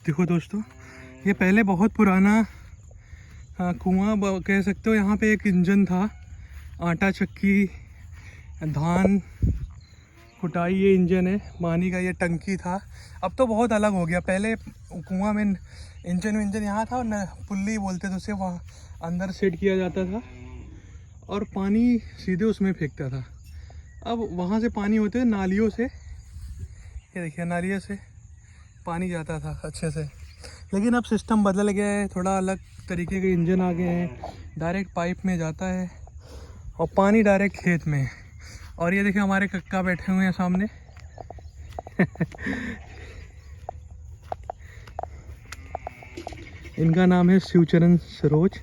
देखो दोस्तों, ये पहले बहुत पुराना कुआं कह सकते हो। यहाँ पे एक इंजन था, आटा चक्की, धान कुटाई, ये इंजन है। पानी का ये टंकी था। अब तो बहुत अलग हो गया। पहले कुआं में इंजन यहाँ था और न पुल्ली बोलते थे उसे, वहाँ अंदर सेट किया जाता था और पानी सीधे उसमें फेंकता था। अब वहाँ से पानी होते नालियों से, ये देखिए नालियों से पानी जाता था अच्छे से। लेकिन अब सिस्टम बदल गया है, थोड़ा अलग तरीके के इंजन आ गए हैं। डायरेक्ट पाइप में जाता है और पानी डायरेक्ट खेत में। और ये देखिए हमारे कक्का बैठे हुए हैं सामने। इनका नाम है शिवचरण सरोज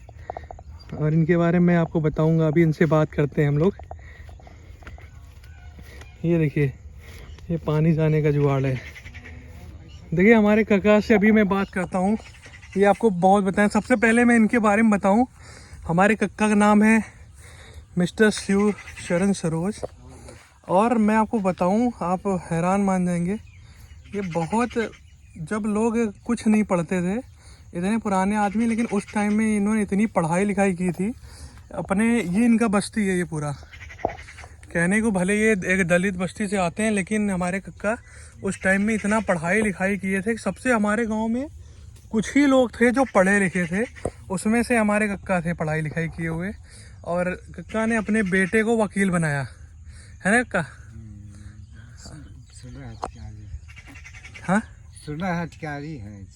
और इनके बारे में आपको बताऊंगा। अभी इनसे बात करते हैं हम लोग। ये देखिए, ये पानी जाने का जुगाड़ है। देखिए हमारे काका से अभी मैं बात करता हूँ, ये आपको बहुत बताएं। सबसे पहले मैं इनके बारे में बताऊँ, हमारे काका का नाम है मिस्टर शिवचरण सरोज। और मैं आपको बताऊँ, आप हैरान मान जाएंगे। ये बहुत, जब लोग कुछ नहीं पढ़ते थे, इतने पुराने आदमी, लेकिन उस टाइम में इन्होंने इतनी पढ़ाई लिखाई की थी अपने। ये इनका बस्ती है ये पूरा। कहने को भले ये एक दलित बस्ती से आते हैं, लेकिन हमारे कक्का उस टाइम में इतना पढ़ाई लिखाई किए थे। सबसे हमारे गांव में कुछ ही लोग थे जो पढ़े लिखे थे, उसमें से हमारे कक्का थे पढ़ाई लिखाई किए हुए। और कक्का ने अपने बेटे को वकील बनाया है ना कक्का? हाँ, सुलह अधिकारी है।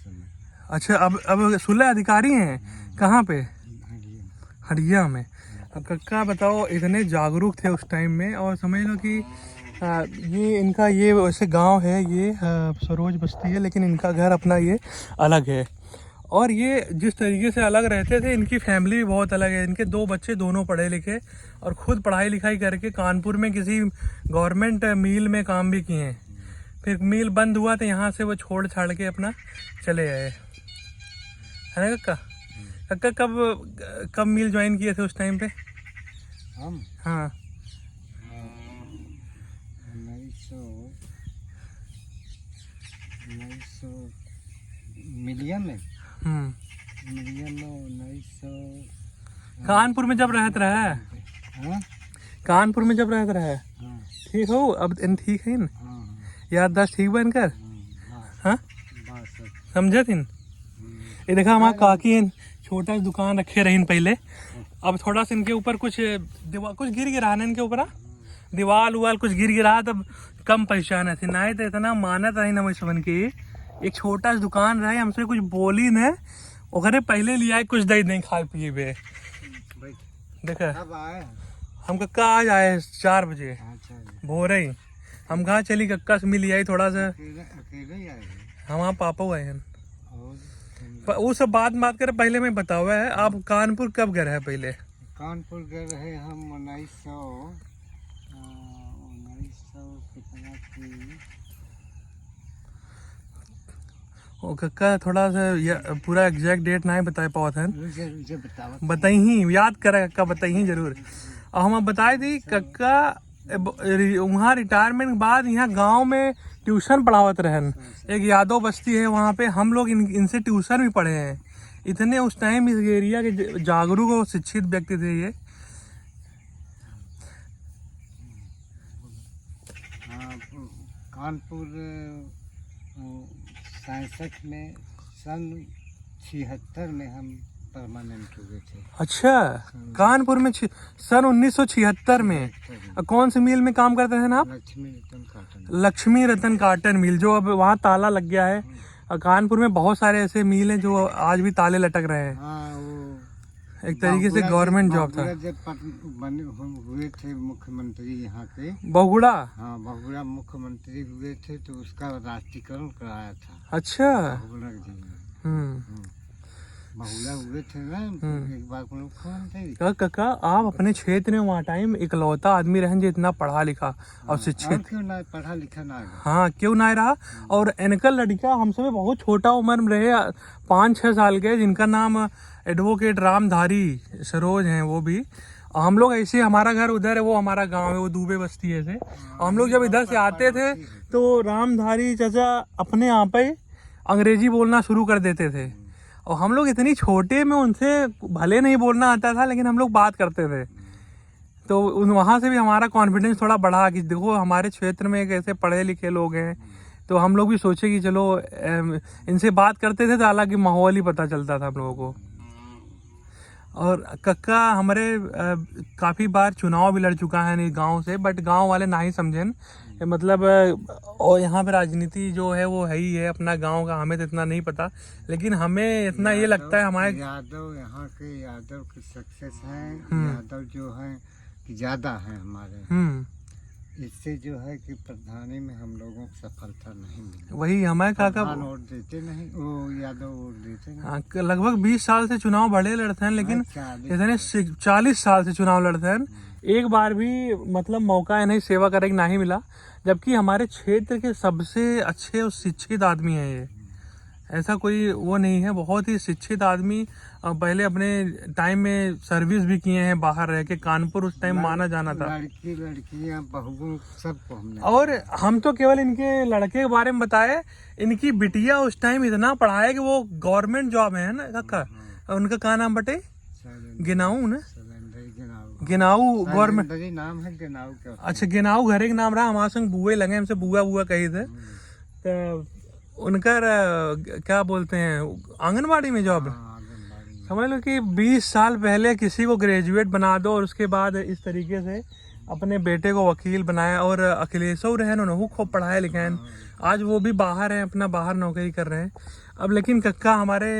अच्छा, अब सुलह अधिकारी हैं। कहाँ पे? हड़िया में। अब कक्का बताओ, इतने जागरूक थे उस टाइम में। और समझ लो कि ये इनका ये वैसे गांव है, ये सरोज बस्ती है, लेकिन इनका घर अपना ये अलग है। और ये जिस तरीके से अलग रहते थे, इनकी फैमिली भी बहुत अलग है। इनके 2 बच्चे, दोनों पढ़े लिखे और खुद पढ़ाई लिखाई करके कानपुर में किसी गवर्नमेंट मिल में काम भी किए हैं। फिर मिल बंद हुआ तो यहाँ से वो छोड़ छाड़ के अपना चले आए, है ना कक्का? कक्का कब मिल ज्वाइन किए थे उस टाइम पे? हम? हाँ, 1900 मिलियन में 1900 कानपुर में जब रहते रहा है। हाँ? कानपुर में जब रहते रहा है। हाँ, ठीक हो अब? इन ठीक है न? हाँ, याददाश्त ठीक बन कर? हाँ, हाँ, बात सब। समझे थिन? ये देखा हमारा काकी इन छोटा दुकान रखे रही पहले। अब थोड़ा सा इनके ऊपर कुछ गिर गिरा ना इनके ऊपर, दीवार उवाल कुछ गिर गिरा, तब कम पहचान थी ना। तो इतना मानत रही ना बन के। एक छोटा सा दुकान रहे, हमसे कुछ बोली न, ओकरे पहले लिया कुछ दे नहीं खाए पिए बे। देखा कब आए? हम कक्का आज आए 4 बजे भोर ही। हम कहाँ चली, कक्का से मिल आई थोड़ा सा। अकेले ही आए? हमारे पापा आए हैं। और वो सब बात करे, पहले मैं बतावा है, आप कानपुर कब गए हैं? पहले कानपुर गए रहे हम 1900 कितना की। ओ कक्का थोड़ा सा पूरा एग्जैक्ट डेट नहीं बता पाओ था। मुझे बताई ही, याद करे कक्का, बताई ही जरूर। और हम बताए दी कक्का वहाँ रिटायरमेंट के बाद यहाँ गांव में ट्यूशन पढ़ावत रहन। एक यादव बस्ती है वहाँ पे, हम लोग इनसे ट्यूशन भी पढ़े हैं। इतने उस टाइम इस एरिया के जागरूक और शिक्षित व्यक्ति थे ये। हाँ, कानपुर 67 में, सन 76 में हम परमानेंट हुए थे। अच्छा, कानपुर में सन 1976 में। कौन से मिल में काम करते थे ना आप? लक्ष्मी रतन काटन मिल, जो अब वहाँ ताला लग गया है। और कानपुर में बहुत सारे ऐसे मिल हैं जो आज भी ताले लटक रहे हैं। हाँ, वो एक तरीके से गवर्नमेंट जॉब था। जब बने हुए थे मुख्यमंत्री यहाँ के, बहुगुड़ा। हाँ, बहुगुड़ा मुख्यमंत्री हुए थे, तो उसका राष्ट्रीयकरण कराया था। अच्छा। बहुगुड़ा जी बहुगुड़ा हुए थे ना एक बार मुख्यमंत्री। काका आप अपने क्षेत्र में वहाँ टाइम इकलौता आदमी रहन जो इतना पढ़ा लिखा और शिक्षित। क्यों ना पढ़ा लिखा ना? हाँ, क्यों ना रहा। और इनका लड़का हमसे भी बहुत छोटा उम्र में रहे, 5-6 साल के, जिनका नाम एडवोकेट रामधारी सरोज हैं वो भी। हम लोग ऐसे, हमारा घर उधर है, वो हमारा गांव है, वो दूबे बस्ती है से। हम लोग जब इधर से आते थे तो रामधारी चाचा अपने यहाँ पे अंग्रेजी बोलना शुरू कर देते थे। और हम लोग इतनी छोटे में उनसे भले नहीं बोलना आता था, लेकिन हम लोग बात करते थे। तो वहाँ से भी हमारा कॉन्फिडेंस थोड़ा बढ़ा कि देखो हमारे क्षेत्र में एक ऐसे पढ़े लिखे लोग हैं। तो हम लोग भी सोचे कि चलो इनसे बात करते थे, तो हालांकि माहौल ही पता चलता था हम लोगों को। और कक्का हमारे काफ़ी बार चुनाव भी लड़ चुका है गांव से, बट गांव वाले ना ही समझें मतलब। और यहाँ पे राजनीति जो है वो है ही है, अपना गांव का हमें तो इतना नहीं पता, लेकिन हमें इतना ये लगता है हमारे यादव यहाँ के यादव के सक्सेस हैं। यादव जो है कि ज़्यादा है हमारे, इससे जो है कि प्रधानी में हम लोगों को सफलता नहीं मिली। वही हमारे काका वोट देते नहीं, वो यादव वोट देते नहीं। लगभग 20 साल से चुनाव बड़े लड़ते हैं, लेकिन इतने 40 साल से चुनाव लड़ते हैं, एक बार भी मतलब मौका इन्हें सेवा करने का नहीं मिला। जबकि हमारे क्षेत्र के सबसे अच्छे और शिक्षित आदमी हैं ये, ऐसा कोई वो नहीं है, बहुत ही शिक्षित आदमी। पहले अपने टाइम में सर्विस भी किए हैं बाहर रह के, कानपुर उस टाइम माना जाना था। लड़कियां बहुओं सबको हमने। और हम तो केवल इनके लड़के के बारे में बताए, इनकी बिटिया उस टाइम इतना पढ़ा है कि वो गवर्नमेंट जॉब है ना काका। उनका क्या नाम बटे? गिनाऊ ना, गिनाऊ गवर्नमेंट नाम है गिनाऊ। अच्छा, गिनाऊ घरे का नाम रहा। हमारे संग बुए लगे, हमसे बुआ बुआ कही थे। तो उनका क्या बोलते हैं, आंगनबाड़ी में जॉब है। समझ लो कि 20 साल पहले किसी को ग्रेजुएट बना दो और उसके बाद इस तरीके से अपने बेटे को वकील बनाया। और अखिलेश रहन उन्होंने खूब पढ़ाया लिखाया, आज वो भी बाहर हैं, अपना बाहर नौकरी कर रहे हैं अब। लेकिन कक्का हमारे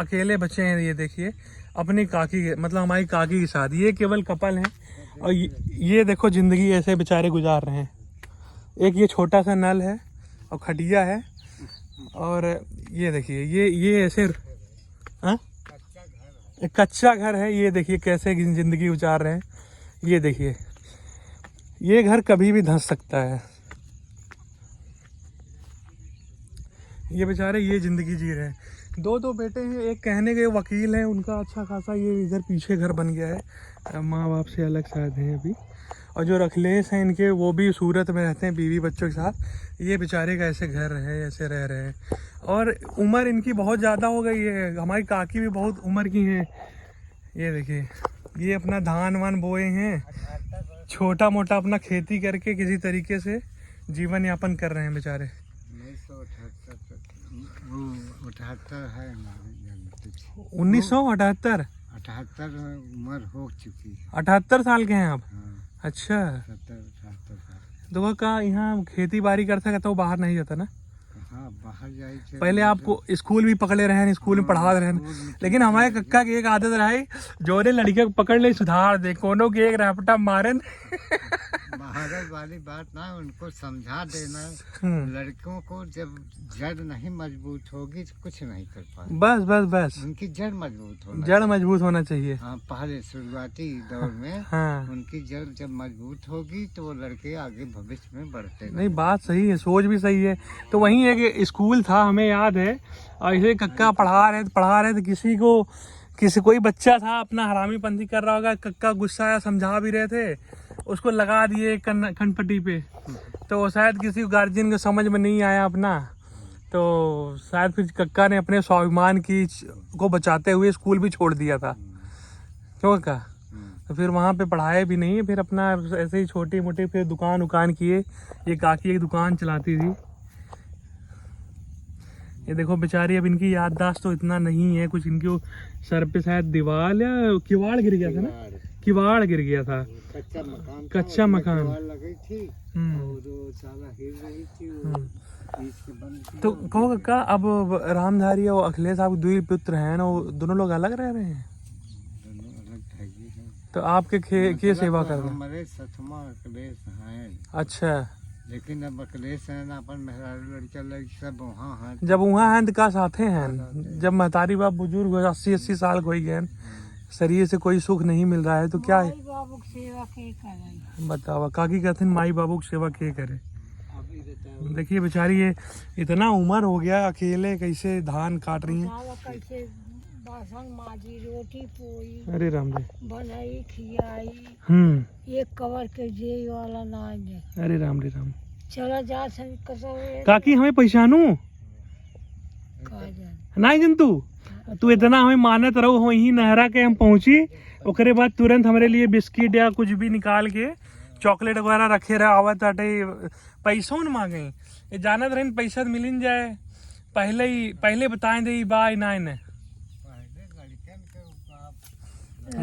अकेले बच्चे हैं। ये देखिए अपनी काकी के, मतलब हमारी काकी के साथ ये केवल कपल हैं। और ये देखो जिंदगी ऐसे बेचारे गुजार रहे हैं। एक ये छोटा सा नल है और खटिया है, और ये देखिए ये ऐसे एक कच्चा घर है। ये देखिए कैसे जिंदगी गुजार रहे हैं। ये देखिए ये घर कभी भी धंस सकता है। ये बेचारे ये जिंदगी जी रहे हैं। दो बेटे हैं, एक कहने के वकील हैं, उनका अच्छा खासा ये इधर पीछे घर बन गया है, माँ बाप से अलग शायद हैं अभी। और जो अखिलेश हैं इनके, वो भी सूरत में रहते हैं बीवी बच्चों के साथ। ये बेचारे का ऐसे घर है, ऐसे रह रहे हैं। और उम्र इनकी बहुत ज़्यादा हो गई है, हमारी काकी भी बहुत उम्र की हैं। ये देखिए ये अपना धान वान बोए हैं, छोटा मोटा अपना खेती करके किसी तरीके से जीवन यापन कर रहे हैं बेचारे। 1978 है 1978 उम्र हो चुकी है। 78 साल के हैं आप? अच्छा, 78 साल। तो का यहाँ खेती बाड़ी करता तो बाहर नहीं जाता ना? हाँ, बाहर जाए। पहले आपको स्कूल भी पकड़े रहे हैं, स्कूल में पढ़ा रहे हैं, लेकिन हमारे कक्का की एक आदत रही, जोरे लड़के को पकड़ ले सुधार दे, कोनो की एक रैपटा मारे। महाराज वाली बात ना, उनको समझा देना। लड़कों को जब जड़ नहीं मजबूत होगी तो कुछ नहीं कर पाएंगे। बस बस बस उनकी जड़ मजबूत होना चाहिए। हाँ, पहले शुरुआती दौर में उनकी जड़ जब मजबूत होगी तो वो लड़के आगे भविष्य में बढ़ते। नहीं, बात सही है, सोच भी सही है। तो वहीं एक स्कूल था, हमें याद है, और इसे कक्का पढ़ा रहे थे कोई बच्चा था अपना हरामीपंथी कर रहा होगा, कक्का गुस्सा आया, समझा भी रहे थे, उसको लगा दिए खनपट्टी पे। तो शायद किसी गार्जियन को समझ में नहीं आया अपना, तो शायद फिर कक्का ने अपने स्वाभिमान को बचाते हुए स्कूल भी छोड़ दिया था। क्यों कक्का? तो फिर वहाँ पे पढ़ाए भी नहीं, फिर अपना ऐसे ही छोटी मोटी फिर दुकान किए। ये काकी एक दुकान चलाती थी। ये देखो बेचारी, अब इनकी याददाश्त तो इतना नहीं है कुछ, इनके सर पे शायद दीवार या किवाड़ गिर गया था ना, किवाड़ गिर गया था, कच्चा मकान लगी थी। तो कहो कक्का, अब रामधारी और अखिलेश साहब दुई पुत्र हैं ना, वो दोनों लोग अलग रह रहे हैं? तो आपके के सेवा कर रहे हैं? हमारे सतमा अखिलेश हैं। अच्छा, लेकिन अब अखिलेश है ना, अपन मेहरारू लड़का लड़की सब वहाँ हैं। जब वहाँ हैं तो का साथे हैं, जब महतारी बाप बुजुर्ग 80-80 साल को ही गए, शरीर से कोई सुख नहीं मिल रहा है, तो क्या है बतावा? काकी कहते हैं माई बाबू की सेवा के करे। देखिए बेचारी ये इतना उम्र हो गया, अकेले कैसे धान काट रही हैं। रोटी पोई, अरे राम रे, बनाई खियाई, एक कवर के जे वाला ना दे। अरे राम रे राम। चला जा काकी हमें पहचानू? नहीं जंतु तू इतना हमें मानत रहो वहीं नहरा के हम पहुंची ओकरे बाद तुरंत हमारे लिए बिस्किट या कुछ भी निकाल के चॉकलेट वगैरह रखे रहे आवत आटे पैसों न मांगे ये जानत रहे पैसा तो मिल जाए पहले बताएं दे बाय ना इन्हें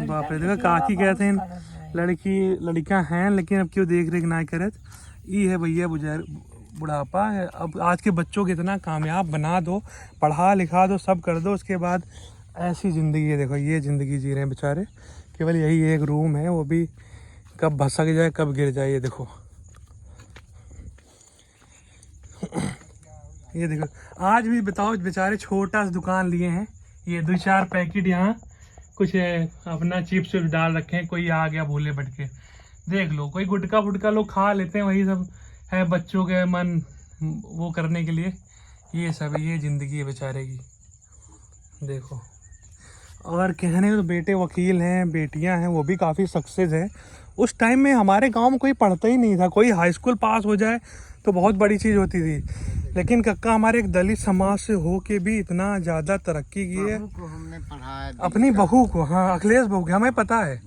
बाप रे देखो काकी कहते हैं लड़कियां हैं लेकिन अब क्यों देख रेख ना करत ये है भैया बुढ़ापा है। अब आज के बच्चों को इतना कामयाब बना दो पढ़ा लिखा दो सब कर दो उसके बाद ऐसी ज़िंदगी है। देखो ये ज़िंदगी जी रहे हैं बेचारे केवल यही एक रूम है वो भी कब भसक जाए कब गिर जाए। ये देखो ये देखो आज भी बताओ बेचारे छोटा सा दुकान लिए हैं ये 2-4 पैकेट यहाँ कुछ अपना चिप्स डाल रखे हैं कोई आ गया भूले भटके देख लो कोई गुटका फुटका लोग खा लेते हैं वही सब है बच्चों के मन वो करने के लिए ये सब ये ज़िंदगी है बेचारे की। देखो और कहने तो बेटे वकील हैं बेटियां हैं वो भी काफ़ी सक्सेस हैं। उस टाइम में हमारे गांव में कोई पढ़ता ही नहीं था कोई हाई स्कूल पास हो जाए तो बहुत बड़ी चीज़ होती थी लेकिन कक्का हमारे एक दलित समाज से हो के भी इतना ज़्यादा तरक्की की है। हमने पढ़ाया अपनी बहू को हाँ अखिलेश बहू को हमें पता है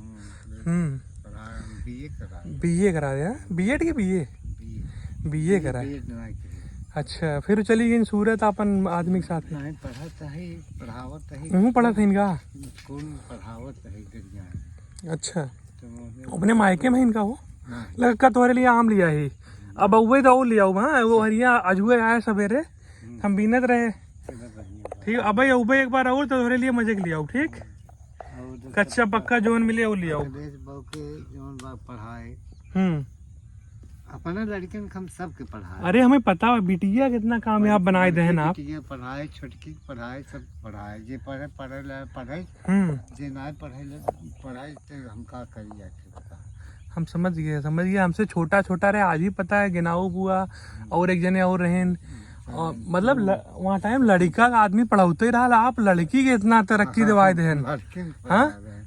बीए करा दिया बीएड के बीए करा अच्छा फिर चली गई सूरत अपन आदमी के साथ नहीं पढ़ावत पढ़ा था इनका पढ़ावत अच्छा अपने मायके में इनका हो लड़का तुम्हारे लिए आम लिया है अब अवे तो लिया हाँ वो हरिया अजुए आए सवेरे हम बीनत रहे ठीक अब एक बार और तो तुम्हारे लिए मजे के लिया ठीक कच्चा पक्का जोन मिले वो लिया पढ़ाए अपना लड़कियन हम सबके पढ़ाए। अरे हमें पता है बिटिया कितना कामयाब बनाए दे आप पढ़ाए छोटकी पढ़ाए सब पढ़ाए जे पढ़े जे ना पढ़ाई हम का करिए हम समझ गए हमसे छोटा रहे आज ही पता है गिनाऊ बुआ और एक जने और रहें और मतलब वहाँ टाइम लड़का का आदमी पढ़ाते ही रहा आप लड़की के इतना तरक्की दिवाए दे हाँ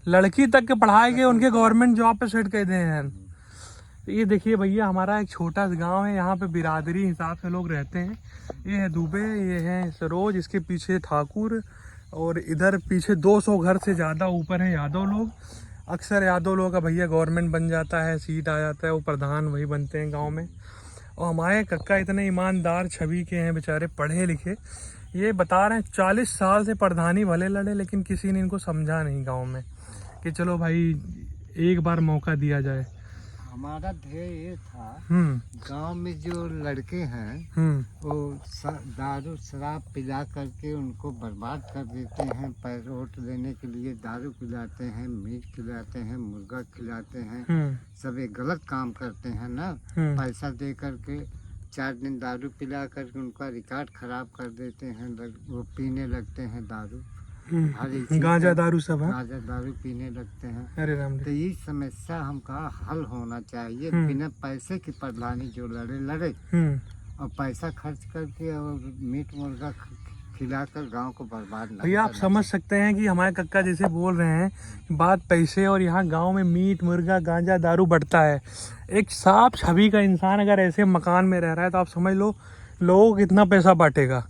लड़की तक के पढ़ाए गए उनके गवर्नमेंट जॉब पे सेट कर दे हैं। तो ये देखिए भैया हमारा एक छोटा सा गांव है यहाँ पे बिरादरी हिसाब से लोग रहते हैं। ये है दुबे ये है सरोज इसके पीछे ठाकुर और इधर पीछे 200 घर से ज़्यादा ऊपर है यादव लोग। अक्सर यादव लोगों का भैया गवर्नमेंट बन जाता है सीट आ जाता है वो प्रधान वही बनते हैं गांव में। और हमारे कक्का इतने ईमानदार छवि के हैं बेचारे पढ़े लिखे ये बता रहे हैं 40 साल से प्रधानी भले लड़े लेकिन किसी ने इनको समझा नहीं गाँव में कि चलो भाई एक बार मौका दिया जाए। हमारा ध्येय ये था गांव में जो लड़के हैं वो दारू शराब पिला करके उनको बर्बाद कर देते हैं पैरोट देने के लिए दारू पिलाते हैं मीट खिलाते हैं मुर्गा खिलाते हैं सब एक गलत काम करते हैं ना पैसा दे करके 4 दिन दारू पिला करके उनका रिकॉर्ड खराब कर देते हैं वो पीने लगते हैं दारू गांजा दारू सब गांजा दारू पीने लगते हैं। अरे राम तो ये समस्या हमका हल होना चाहिए बिना पैसे की प्रधानी जो लड़े और पैसा खर्च करके और मीट मुर्गा खिलाकर गांव को बर्बाद न भैया आप समझ सकते हैं कि हमारे कक्का जैसे बोल रहे हैं बात पैसे और यहाँ गांव में मीट मुर्गा गांजा दारू बढ़ता है। एक साफ छवि का इंसान अगर ऐसे मकान में रह रहा है तो आप समझ लो लोग कितना पैसा बांटेगा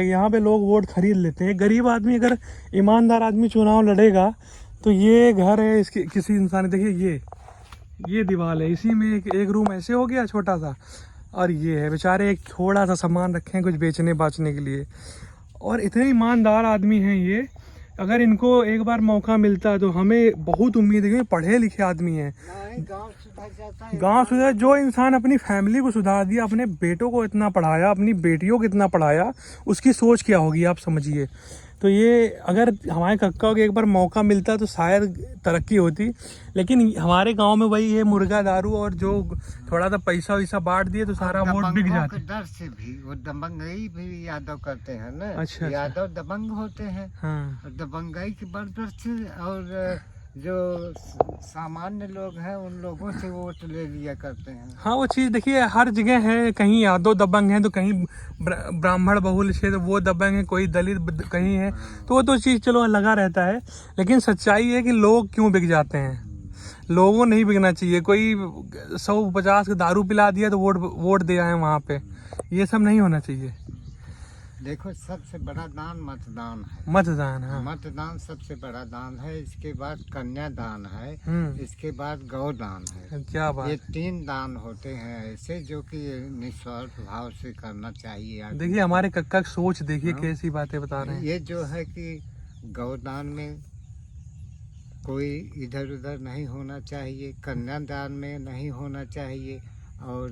यहाँ पे लोग वोट खरीद लेते हैं। गरीब आदमी अगर ईमानदार आदमी चुनाव लड़ेगा तो ये घर है इसके किसी इंसान देखिए ये दीवार है इसी में एक रूम ऐसे हो गया छोटा सा और ये है बेचारे एक थोड़ा सा सामान रखे हैं कुछ बेचने बाचने के लिए और इतने ईमानदार आदमी हैं ये अगर इनको एक बार मौका मिलता तो हमें बहुत उम्मीद है पढ़े लिखे आदमी हैं गांव सुधर जो इंसान अपनी फैमिली को सुधार दिया अपने बेटों को इतना पढ़ाया अपनी बेटियों को इतना पढ़ाया उसकी सोच क्या होगी आप समझिए। तो ये अगर हमारे कक्का को एक बार मौका मिलता तो शायद तरक्की होती लेकिन हमारे गांव में वही है मुर्गा दारू और जो थोड़ा सा पैसा वैसा बांट दिए तो सारा वोट बिक जाता है। डर से भी वो दबंगई भी यादव करते हैं ना अच्छा यादव दबंग होते हैं हाँ। दबंगई की डर से और जो सामान्य लोग हैं उन लोगों से वोट ले लिया करते हैं। हाँ वो चीज़ देखिए हर जगह है कहीं यादव दबंग है तो कहीं ब्राह्मण बहुल क्षेत्र वो दबंग है कोई दलित कहीं है तो वो तो चीज़ चलो लगा रहता है लेकिन सच्चाई है कि लोग क्यों बिक जाते हैं। लोगों नहीं बिकना चाहिए कोई 150 का दारू पिला दिया तो वोट दे आए वहाँ पे ये सब नहीं होना चाहिए। देखो, सबसे बड़ा दान मतदान है। मतदान, हाँ। मतदान सबसे बड़ा दान है, इसके बाद कन्यादान है, इसके बाद गौदान है। क्या बात। ये 3 दान होते हैं ऐसे जो कि निस्वार्थ भाव से करना चाहिए आदमी। देखिए हमारे कक्का की सोच देखिए कैसी बातें बता रहे हैं। ये जो है कि गौदान में कोई इधर उधर नहीं होना चाहिए, कन्यादान में नहीं होना चाहिए, और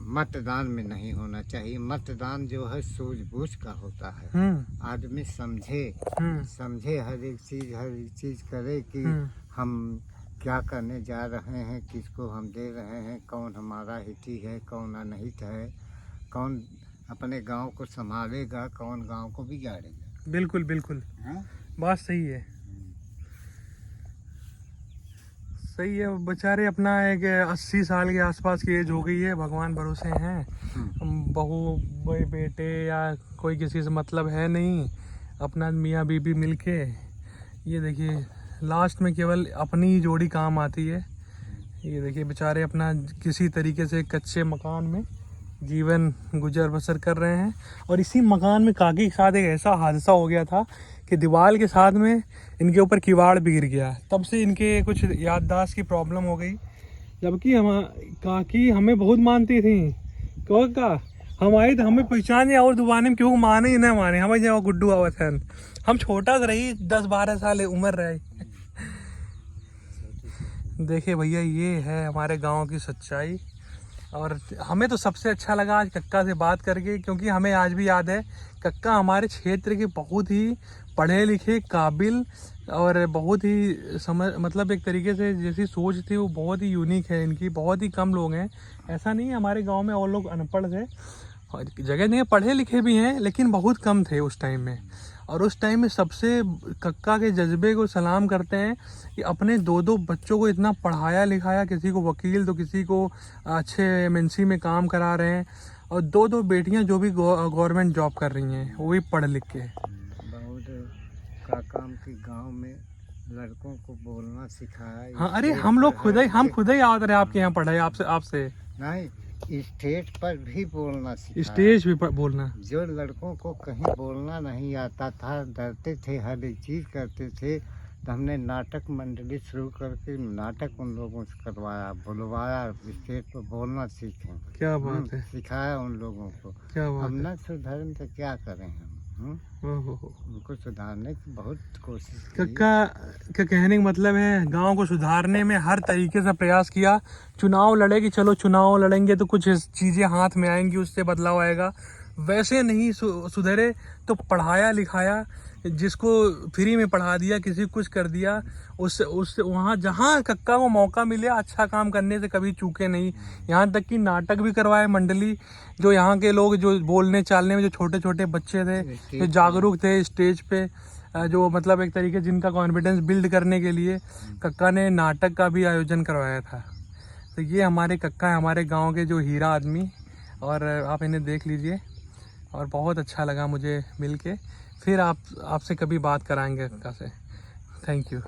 मतदान में नहीं होना चाहिए। मतदान जो है सूझबूझ का होता है। आदमी समझे हर एक चीज करे कि हम क्या करने जा रहे हैं, किसको हम दे रहे हैं, कौन हमारा हिती है, कौन अनहित है, कौन अपने गांव को संभालेगा, कौन गांव को बिगाड़ेगा। बिल्कुल बिल्कुल, हाँ? बात सही है। सही है। बेचारे अपना एक 80 साल के आसपास की एज हो गई है, भगवान भरोसे हैं। बहू बेटे या कोई किसी से मतलब है नहीं, अपना मियाँ बीबी मिलके। ये देखिए लास्ट में केवल अपनी ही जोड़ी काम आती है। ये देखिए बेचारे अपना किसी तरीके से कच्चे मकान में जीवन गुजर बसर कर रहे हैं। और इसी मकान में काकी के साथ एक ऐसा हादसा हो गया था कि दीवार के साथ में इनके ऊपर किवाड़ भी गिर गया। तब से इनके कुछ याददाश्त की प्रॉब्लम हो गई। जबकि हम काकी हमें बहुत मानती थी। का हम आए तो हमें पहचाने और दुबाने में क्यों माने ही ना माने, हमें जब गुड्डू आवत है। हम छोटा तो रही 10-12 साल उम्र रहे। देखिए भैया ये है हमारे गांव की सच्चाई। और हमें तो सबसे अच्छा लगा आज कक्का से बात करके, क्योंकि हमें आज भी याद है कक्का हमारे क्षेत्र के बहुत ही पढ़े लिखे काबिल और बहुत ही मतलब एक तरीके से जैसी सोच थी वो बहुत ही यूनिक है इनकी। बहुत ही कम लोग हैं, ऐसा नहीं है हमारे गांव में और लोग अनपढ़ थे, और जगह जगह पढ़े लिखे भी हैं, लेकिन बहुत कम थे उस टाइम में। और उस टाइम में सबसे कक्का के जज्बे को सलाम करते हैं कि अपने 2 बच्चों को इतना पढ़ाया लिखाया, किसी को वकील तो किसी को अच्छे एमएनसी में काम करा रहे हैं, और 2 बेटियां जो भी गवर्नमेंट जॉब कर रही हैं वो भी पढ़ लिख के। बहुत काका के गांव में लड़कों को बोलना सिखाया। हाँ, अरे हम खुद ही आते रहे आपके यहाँ पढ़े आपसे नहीं, स्टेज पर भी बोलना सिखाया। स्टेज भी बोलना। जो लड़कों को कहीं बोलना नहीं आता था, डरते थे, हर एक चीज करते थे, तो हमने नाटक मंडली शुरू करके नाटक उन लोगों से करवाया, बुलवाया, स्टेज पर बोलना सीखें। क्या बात है। सिखाया उन लोगों को। क्या बात हम है। न सुधरें तो क्या करें हम। उनको सुधारने की बहुत कोशिश की। कक्का का कहने का मतलब है गांव को सुधारने में हर तरीके से प्रयास किया। चुनाव लड़े कि चलो चुनाव लड़ेंगे तो कुछ चीज़ें हाथ में आएंगी, उससे बदलाव आएगा, वैसे नहीं सुधरे तो पढ़ाया लिखाया, जिसको फ्री में पढ़ा दिया, किसी कुछ कर दिया, उससे वहाँ जहाँ कक्का को मौका मिले अच्छा काम करने से कभी चूके नहीं। यहाँ तक कि नाटक भी करवाए मंडली, जो यहाँ के लोग जो बोलने चालने में जो छोटे छोटे बच्चे थे जो जागरूक थे स्टेज पे, जो मतलब एक तरीके जिनका कॉन्फिडेंस बिल्ड करने के लिए कक्का ने नाटक का भी आयोजन करवाया था। तो ये हमारे कक्का है, हमारे गाँव के जो हीरा आदमी, और आप इन्हें देख लीजिए। और बहुत अच्छा लगा मुझे मिल के। फिर आपसे कभी बात कराएंगे कक्का से। Thank you.